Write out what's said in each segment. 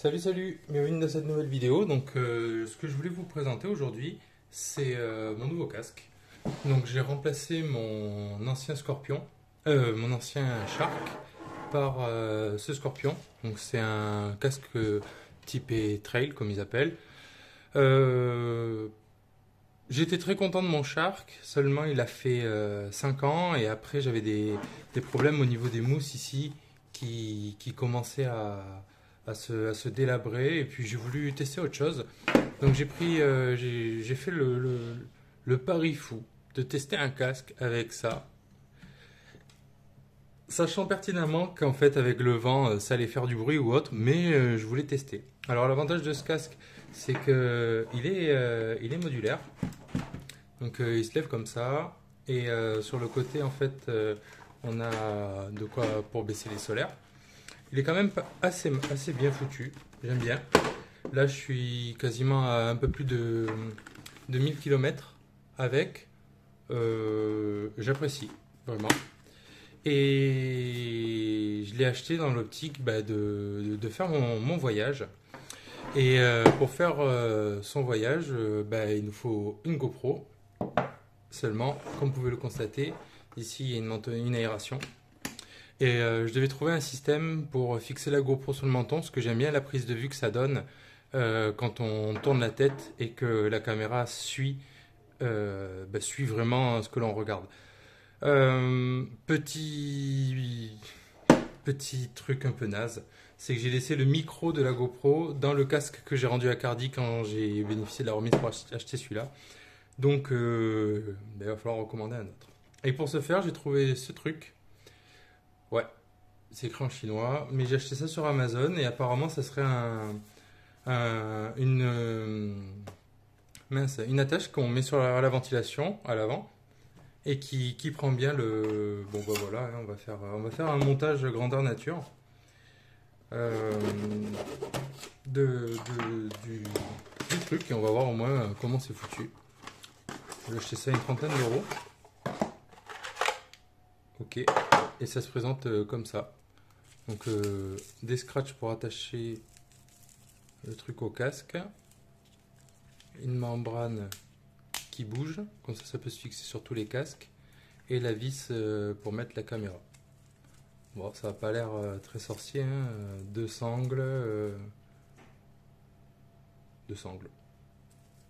Salut, bienvenue dans cette nouvelle vidéo. Donc, ce que je voulais vous présenter aujourd'hui, c'est mon nouveau casque. Donc, j'ai remplacé mon ancien Scorpion, mon ancien Shark, par ce Scorpion. Donc, c'est un casque typé trail, comme ils appellent. Euh, J'étais très content de mon Shark, seulement il a fait 5 ans et après j'avais des problèmes au niveau des mousses ici qui commençaient à se délabrer et puis j'ai voulu tester autre chose. Donc j'ai fait le pari fou de tester un casque avec ça, sachant pertinemment qu'en fait avec le vent ça allait faire du bruit ou autre, mais je voulais tester. Alors l'avantage de ce casque c'est que il est modulaire. Donc il se lève comme ça et sur le côté en fait on a de quoi pour baisser les solaires. Il est quand même assez bien foutu, j'aime bien. Là je suis quasiment à un peu plus de 1000 km avec. J'apprécie vraiment. Et je l'ai acheté dans l'optique de faire mon voyage. Et pour faire son voyage, il nous faut une GoPro. Seulement, comme vous pouvez le constater, ici il y a une aération. Et je devais trouver un système pour fixer la GoPro sur le menton, parce que j'aime bien la prise de vue que ça donne quand on tourne la tête et que la caméra suit vraiment ce que l'on regarde. Petit truc un peu naze, c'est que j'ai laissé le micro de la GoPro dans le casque que j'ai rendu à Cardi quand j'ai bénéficié de la remise pour acheter celui-là. Donc, il va falloir recommander un autre. Et pour ce faire, j'ai trouvé ce truc. Ouais, c'est écrit en chinois, mais j'ai acheté ça sur Amazon et apparemment, ça serait une attache qu'on met sur la ventilation à l'avant et qui prend bien le. Bon, bah voilà, on va faire un montage grandeur nature du truc et on va voir au moins comment c'est foutu. J'ai acheté ça une trentaine d'euros. Ok. Et ça se présente comme ça. Donc des scratchs pour attacher le truc au casque. Une membrane qui bouge. Comme ça peut se fixer sur tous les casques. Et la vis pour mettre la caméra. Bon, ça n'a pas l'air très sorcier. Hein. Deux sangles. Deux sangles.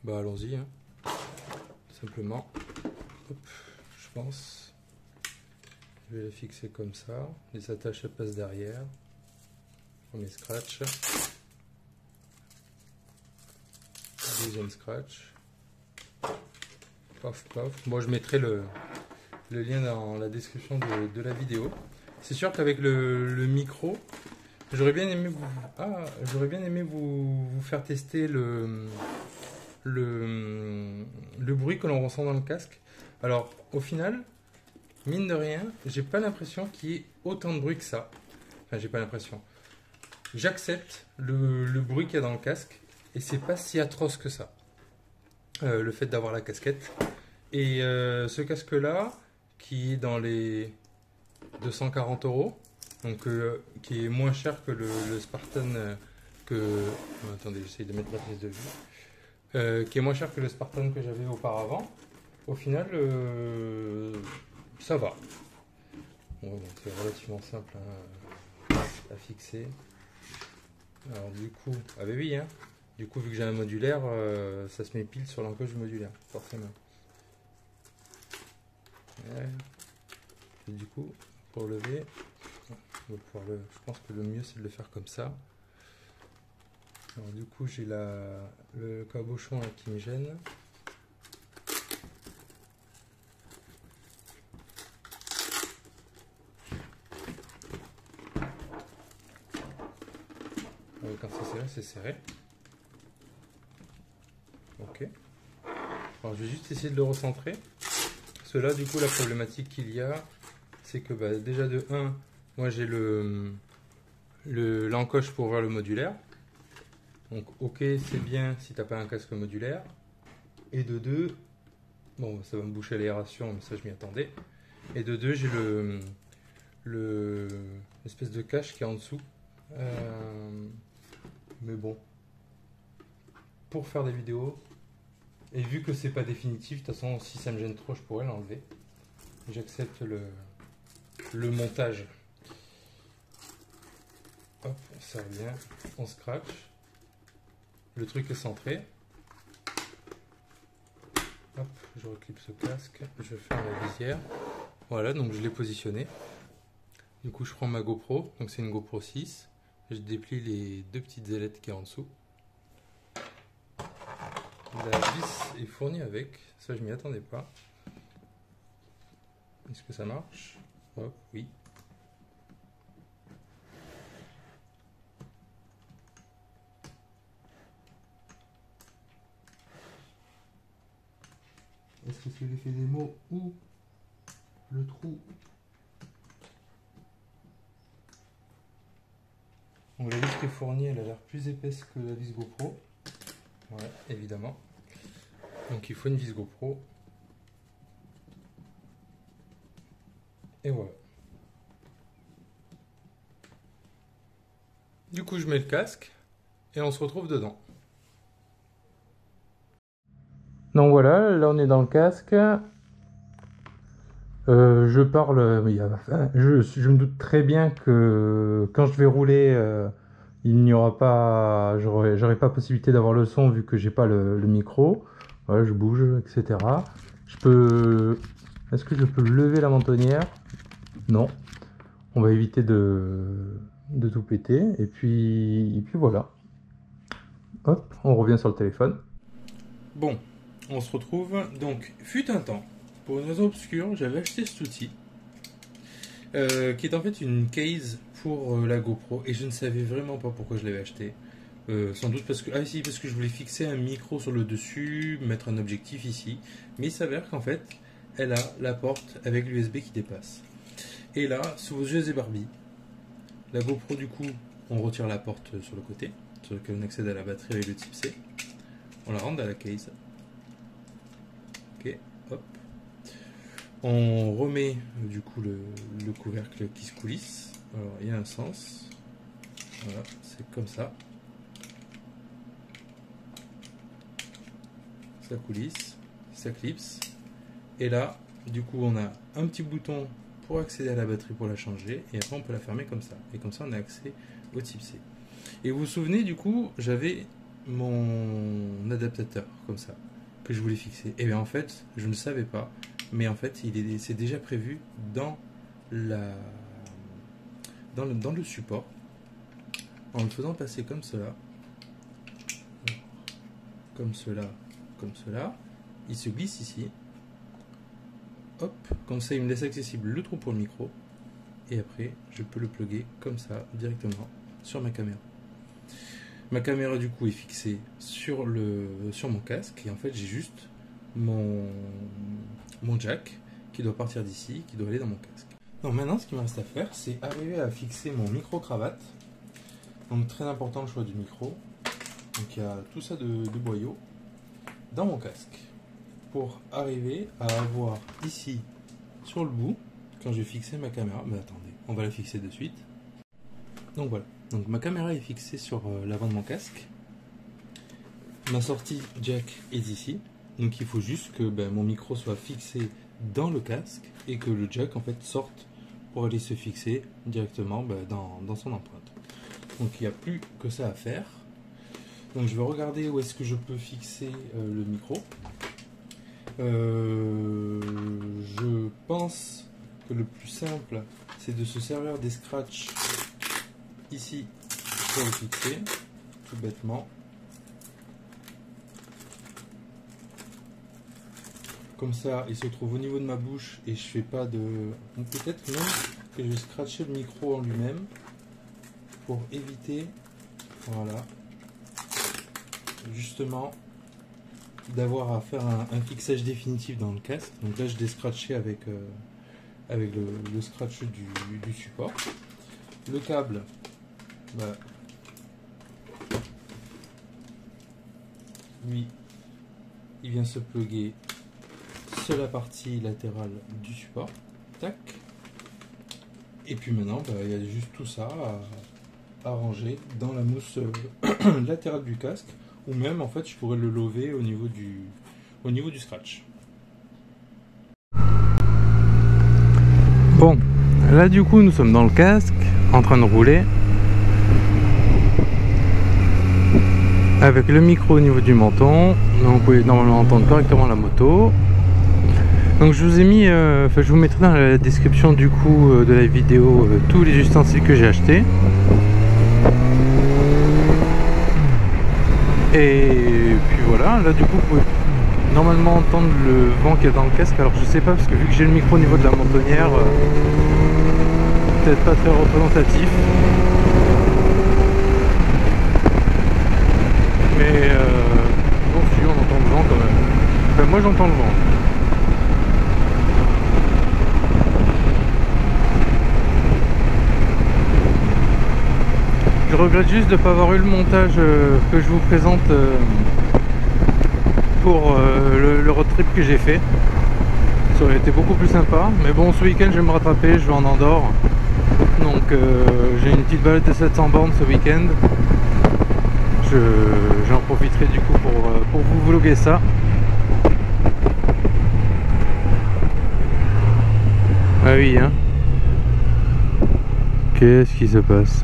Bah allons-y. Hein. Simplement. Hop, je pense. Je vais les fixer comme ça. Les attaches passent derrière. Premier scratch. Deuxième scratch. Paf, paf. Bon, je mettrai le lien dans la description de la vidéo. C'est sûr qu'avec le micro, j'aurais bien aimé vous faire tester le bruit que l'on ressent dans le casque. Alors, au final, mine de rien, j'ai pas l'impression qu'il y ait autant de bruit que ça. Enfin, j'ai pas l'impression. J'accepte le bruit qu'il y a dans le casque et c'est pas si atroce que ça. Le fait d'avoir la casquette. Et ce casque-là, qui est dans les 240 euros, donc qui est moins cher que le Spartan attendez, j'essaye de mettre la prise de vue. Qui est moins cher que le Spartan que j'avais auparavant. Au final, ça va. Bon, c'est relativement simple à fixer. Alors du coup, ah bah oui, hein. Du coup, vu que j'ai un modulaire, ça se met pile sur l'encoche du modulaire, forcément. Ouais. Et du coup, pour lever, je pense que le mieux c'est de le faire comme ça. Alors du coup, j'ai le cabochon là, qui me gêne. Quand c'est serré. Ok. Alors je vais juste essayer de le recentrer. Parce que là, du coup, la problématique qu'il y a, c'est que déjà de 1, moi j'ai l'encoche pour ouvrir le modulaire. Donc ok, c'est bien si t'as pas un casque modulaire. Et de 2, bon, ça va me boucher l'aération, mais ça je m'y attendais. Et de 2, j'ai l'espèce de cache qui est en dessous. Mais mais bon, pour faire des vidéos, et vu que c'est pas définitif, de toute façon, si ça me gêne trop, je pourrais l'enlever. J'accepte le montage. Hop, on serre bien, on scratch. Le truc est centré. Hop, je reclipse ce casque, je ferme la visière. Voilà, donc je l'ai positionné. Du coup, je prends ma GoPro, donc c'est une GoPro 6. Je déplie les deux petites ailettes qui est en dessous. La vis est fournie avec, ça je m'y attendais pas. Est-ce que ça marche? Hop, oui. Est-ce que c'est l'effet des mots ou le trou? Donc la vis qui est fournie, elle a l'air plus épaisse que la vis GoPro. Ouais, évidemment. Donc il faut une vis GoPro. Et voilà. Du coup, je mets le casque et on se retrouve dedans. Donc voilà, là on est dans le casque. Je parle, je me doute très bien que quand je vais rouler, il n'y aura pas, j'aurai pas possibilité d'avoir le son vu que j'ai pas le micro. Voilà, je bouge, etc. Est-ce que je peux lever la mentonnière? Non. On va éviter de tout péter. Et puis voilà. Hop, on revient sur le téléphone. Bon, on se retrouve. Donc, fut un temps, pour une raison obscure, j'avais acheté cet outil. Qui est en fait une case pour la GoPro. Et je ne savais vraiment pas pourquoi je l'avais acheté. Sans doute parce que... Ah si, parce que je voulais fixer un micro sur le dessus, mettre un objectif ici. Mais il s'avère qu'en fait, elle a la porte avec l'USB qui dépasse. Et là, sous vos yeux et Barbie, la GoPro du coup, on retire la porte sur le côté, sur lequel on accède à la batterie avec le type C. On la rentre dans la case. Ok, hop. On remet du coup le couvercle qui se coulisse. Alors il y a un sens. Voilà, c'est comme ça. Ça coulisse, ça clipse. Et là, du coup, on a un petit bouton pour accéder à la batterie pour la changer. Et après, on peut la fermer comme ça. Et comme ça, on a accès au type C. Et vous vous souvenez, du coup, j'avais mon adaptateur comme ça, que je voulais fixer. Et bien en fait, je ne savais pas. Mais en fait, c'est déjà prévu dans dans le support. En le faisant passer comme cela, comme cela, comme cela, il se glisse ici. Hop, comme ça il me laisse accessible le trou pour le micro. Et après, je peux le plugger comme ça, directement, sur ma caméra. Ma caméra du coup est fixée sur mon casque. Et en fait, j'ai juste mon jack qui doit partir d'ici, qui doit aller dans mon casque. Donc maintenant, ce qu'il me reste à faire, c'est arriver à fixer mon micro-cravate. Donc très important le choix du micro. Donc il y a tout ça de boyaux dans mon casque. Pour arriver à avoir ici, sur le bout, quand je vais fixer ma caméra, mais attendez, on va la fixer de suite. Donc voilà, donc ma caméra est fixée sur l'avant de mon casque. Ma sortie jack est ici. Donc il faut juste que mon micro soit fixé dans le casque et que le jack en fait sorte pour aller se fixer directement dans son empreinte. Donc il n'y a plus que ça à faire. Donc je vais regarder où est-ce que je peux fixer le micro. Je pense que le plus simple c'est de se servir des scratchs ici pour le fixer, tout bêtement. Comme ça, il se trouve au niveau de ma bouche et je fais pas de... Peut-être même que je vais scratcher le micro en lui-même pour éviter, voilà, justement, d'avoir à faire un fixage définitif dans le casque. Donc là, je l'ai scratché avec le scratch du support. Le câble, lui, il vient se plugger sur la partie latérale du support. Tac. Et puis maintenant, il y a juste tout ça à ranger dans la mousse latérale du casque, ou même en fait je pourrais le lever au niveau du scratch. Bon, là du coup nous sommes dans le casque en train de rouler avec le micro au niveau du menton, donc vous pouvez normalement entendre correctement la moto. Donc je vous ai mis, je vous mettrai dans la description du coup de la vidéo tous les ustensiles que j'ai achetés. Et puis voilà, là du coup vous pouvez normalement entendre le vent qu'il y a dans le casque. Alors je sais pas parce que vu que j'ai le micro au niveau de la mentonnière, peut-être pas très représentatif. Mais bon si on entend le vent quand même. Enfin moi j'entends le vent. Je regrette juste de ne pas avoir eu le montage que je vous présente pour le road trip que j'ai fait. Ça aurait été beaucoup plus sympa. Mais bon, ce week-end je vais me rattraper, je vais en Andorre. Donc j'ai une petite balade de 700 bornes ce week-end. J'en profiterai du coup pour vous vlogger ça. Ah oui, hein. Qu'est-ce qui se passe ?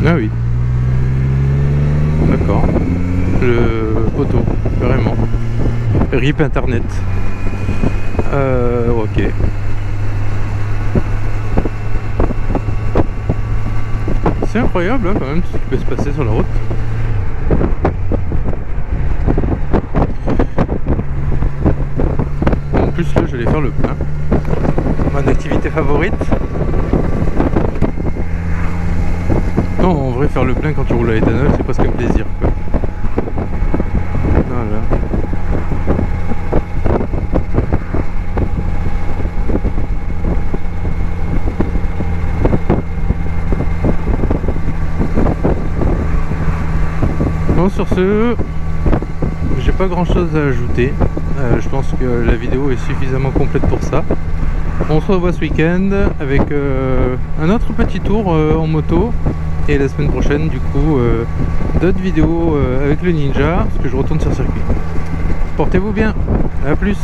Ah oui, d'accord, le poteau, carrément, RIP internet, ok. C'est incroyable hein, quand même tout ce qui peut se passer sur la route. En plus là j'allais faire le plein, mon activité favorite. Non, en vrai, faire le plein quand tu roules à l'éthanol, c'est presque un plaisir, quoi. Voilà. Bon, sur ce, j'ai pas grand chose à ajouter. Je pense que la vidéo est suffisamment complète pour ça. On se revoit ce week-end avec un autre petit tour en moto. Et la semaine prochaine du coup d'autres vidéos avec le Ninja parce que je retourne sur circuit. Portez-vous bien, à plus.